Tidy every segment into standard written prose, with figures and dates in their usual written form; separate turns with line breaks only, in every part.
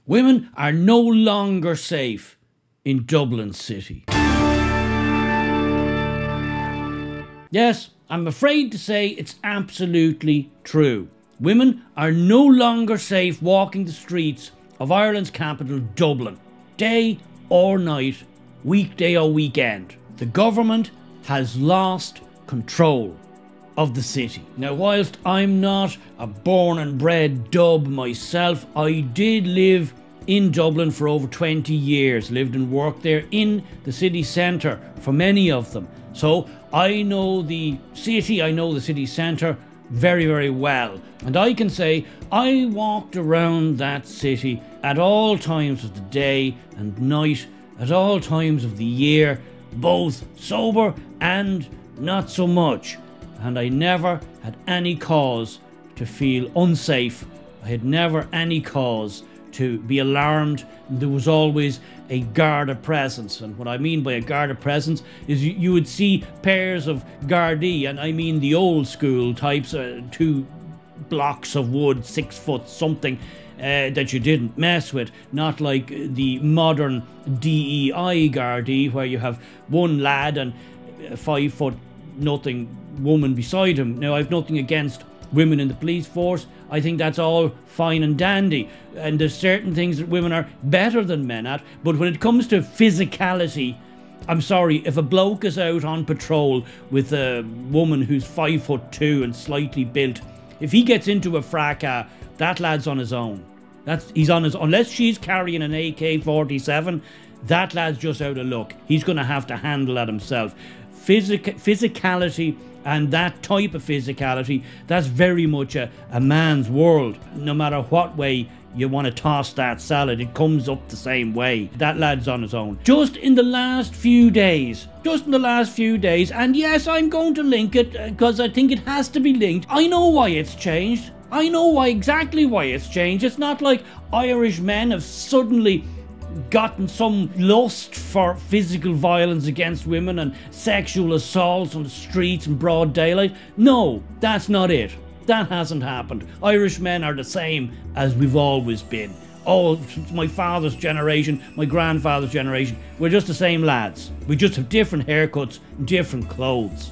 Women are no longer safe in Dublin City. Yes, I'm afraid to say it's absolutely true. Women are no longer safe walking the streets of Ireland's capital, Dublin, day or night, weekday or weekend. The government has lost control of the city. Now, whilst I'm not a born and bred Dub myself, I did live in Dublin for over 20 years, lived and worked there in the city centre for many of them. So I know the city, I know the city centre very, very well. And I can say I walked around that city at all times of the day and night, at all times of the year, both sober and not so much. And I never had any cause to feel unsafe. I had never any cause to be alarmed. There was always a Garda presence, and what I mean by a Garda presence is you would see pairs of Gardaí, and I mean the old school types, 2 blocks of wood, 6 foot something, that you didn't mess with, not like the modern DEI Gardaí where you have one lad and a 5 foot nothing woman beside him. Now, I've nothing against women in the police force. I think that's all fine and dandy, and there's certain things that women are better than men at, but when it comes to physicality, I'm sorry, if a bloke is out on patrol with a woman who's 5'2" and slightly built, if he gets into a fracas, that lad's on his own. He's on his own. Unless she's carrying an AK-47, that lad's just out of luck. He's going to have to handle that himself. Physicality, and that type of physicality, that's very much a man's world. No matter what way you want to toss that salad, it comes up the same way. That lad's on his own. Just in the last few days, and yes, I'm going to link it because I think it has to be linked. I know why it's changed. I know exactly why it's changed. It's not like Irish men have suddenly gotten some lust for physical violence against women and sexual assaults on the streets in broad daylight. No, that's not it. That hasn't happened. Irish men are the same as we've always been. Oh, since my father's generation, my grandfather's generation, we're just the same lads. We just have different haircuts and different clothes.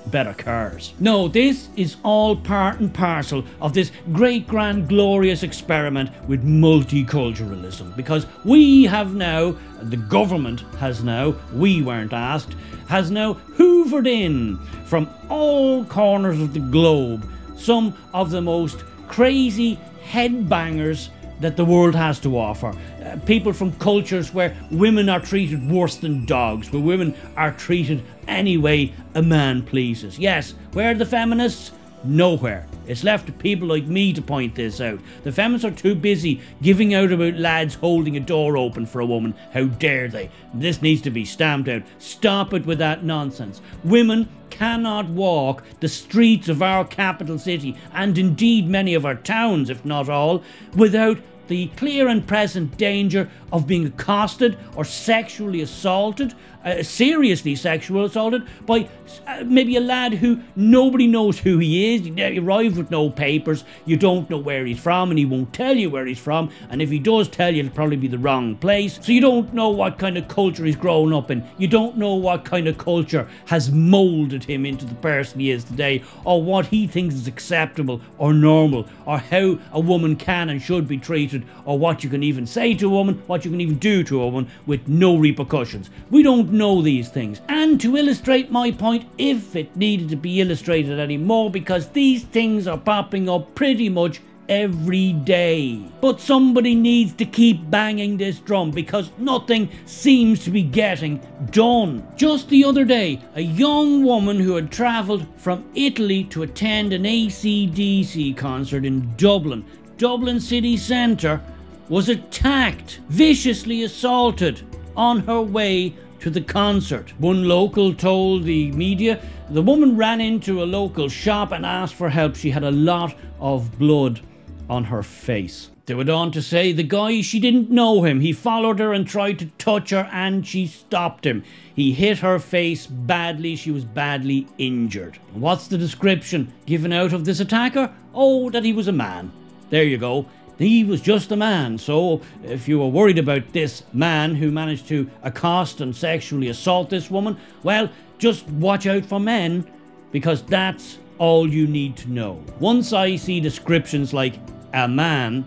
Better cars. No, this is all part and parcel of this great, grand, glorious experiment with multiculturalism, because we have now, the government has now, we weren't asked, has now hoovered in from all corners of the globe some of the most crazy headbangers that the world has to offer. People from cultures where women are treated worse than dogs, where women are treated any way a man pleases. Yes, where are the feminists? Nowhere. It's left to people like me to point this out. The feminists are too busy giving out about lads holding a door open for a woman. How dare they? This needs to be stamped out. Stop it with that nonsense. Women cannot walk the streets of our capital city, and indeed many of our towns, if not all, without the clear and present danger of being accosted or sexually assaulted, seriously sexually assaulted by maybe a lad who nobody knows who he is. He arrived with no papers, you don't know where he's from, and he won't tell you where he's from, and if he does tell you, it'll probably be the wrong place. So you don't know what kind of culture he's grown up in. You don't know what kind of culture has moulded him into the person he is today, or what he thinks is acceptable or normal, or how a woman can and should be treated, or what you can even say to a woman, what you can even do to a woman with no repercussions. We don't know these things. And to illustrate my point, if it needed to be illustrated anymore, because these things are popping up pretty much every day. But somebody needs to keep banging this drum, because nothing seems to be getting done. Just the other day, a young woman who had travelled from Italy to attend an AC/DC concert in Dublin city centre, was attacked, viciously assaulted on her way to the concert. One local told the media the woman ran into a local shop and asked for help. She had a lot of blood on her face. They went on to say the guy, she didn't know him. He followed her and tried to touch her, and she stopped him. He hit her face badly. She was badly injured. What's the description given out of this attacker? Oh, that he was a man. There you go. He was just a man, so if you were worried about this man who managed to accost and sexually assault this woman, well, just watch out for men, because that's all you need to know. Once I see descriptions like a man,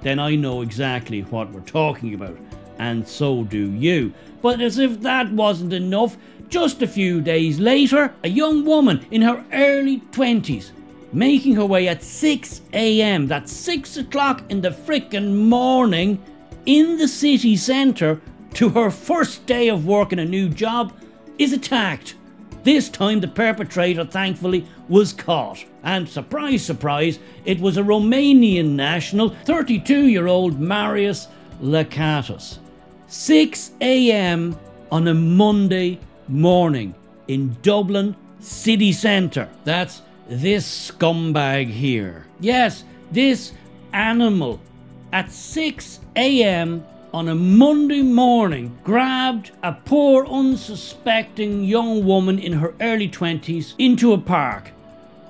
then I know exactly what we're talking about, and so do you. But as if that wasn't enough, just a few days later, a young woman in her early 20s, making her way at 6 a.m, that's 6 o'clock in the frickin' morning, in the city centre, to her first day of work in a new job, is attacked. This time the perpetrator, thankfully, was caught. And surprise, surprise, it was a Romanian national, 32-year-old Marius Lakatos. 6 a.m. on a Monday morning in Dublin city centre. That's this scumbag here. Yes, this animal at 6 a.m. on a Monday morning grabbed a poor unsuspecting young woman in her early 20s into a park,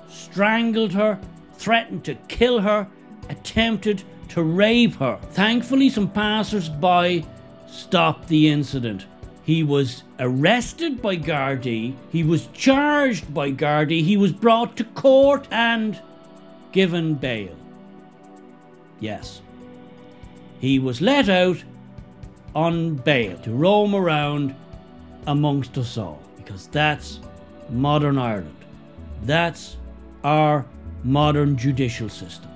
strangled her, threatened to kill her, attempted to rape her. Thankfully, some passers-by stopped the incident. He was arrested by Gardaí, he was charged by Gardaí, he was brought to court and given bail. Yes. He was let out on bail to roam around amongst us all, because that's modern Ireland. That's our modern judicial system.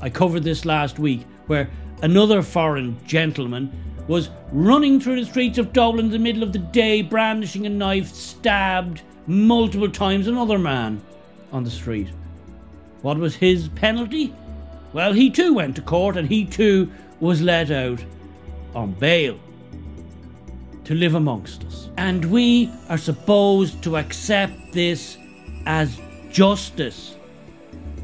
I covered this last week, where another foreign gentleman was running through the streets of Dublin in the middle of the day, brandishing a knife, stabbed multiple times another man on the street. What was his penalty? Well, he too went to court, and he too was let out on bail to live amongst us. And we are supposed to accept this as justice.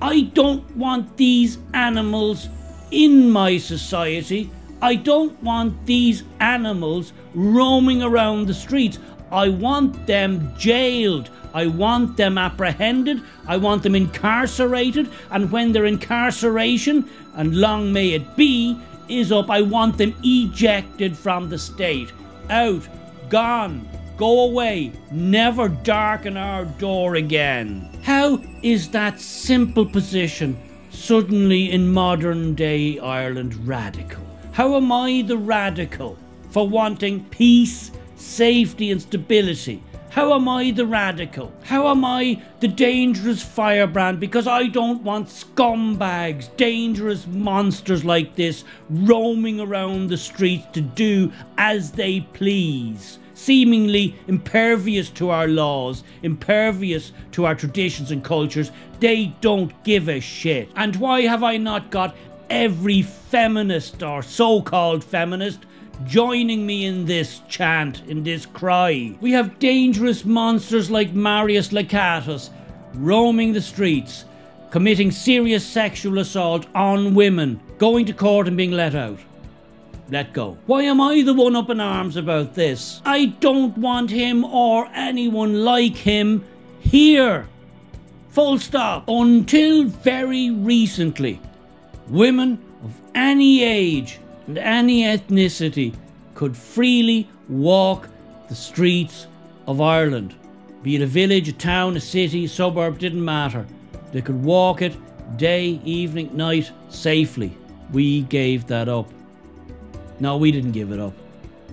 I don't want these animals in my society. I don't want these animals roaming around the streets. I want them jailed. I want them apprehended. I want them incarcerated. And when their incarceration, and long may it be, is up, I want them ejected from the state. Out. Gone. Go away. Never darken our door again. How is that simple position suddenly in modern day Ireland radical? How am I the radical for wanting peace, safety and stability? How am I the radical? How am I the dangerous firebrand because I don't want scumbags, dangerous monsters like this roaming around the streets to do as they please, seemingly impervious to our laws, impervious to our traditions and cultures? They don't give a shit. And why have I not got every feminist or so-called feminist joining me in this chant, in this cry? We have dangerous monsters like Marius Lakatos roaming the streets, committing serious sexual assault on women, going to court and being let out. Let go. Why am I the one up in arms about this? I don't want him or anyone like him here. Full stop. Until very recently, women of any age and any ethnicity could freely walk the streets of Ireland. Be it a village, a town, a city, a suburb, didn't matter. They could walk it day, evening, night, safely. We gave that up. No, we didn't give it up.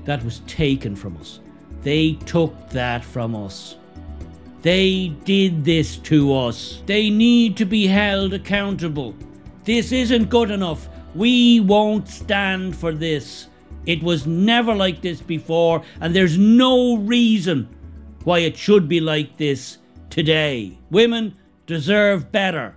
That was taken from us. They took that from us. They did this to us. They need to be held accountable. This isn't good enough. We won't stand for this. It was never like this before, and there's no reason why it should be like this today. Women deserve better.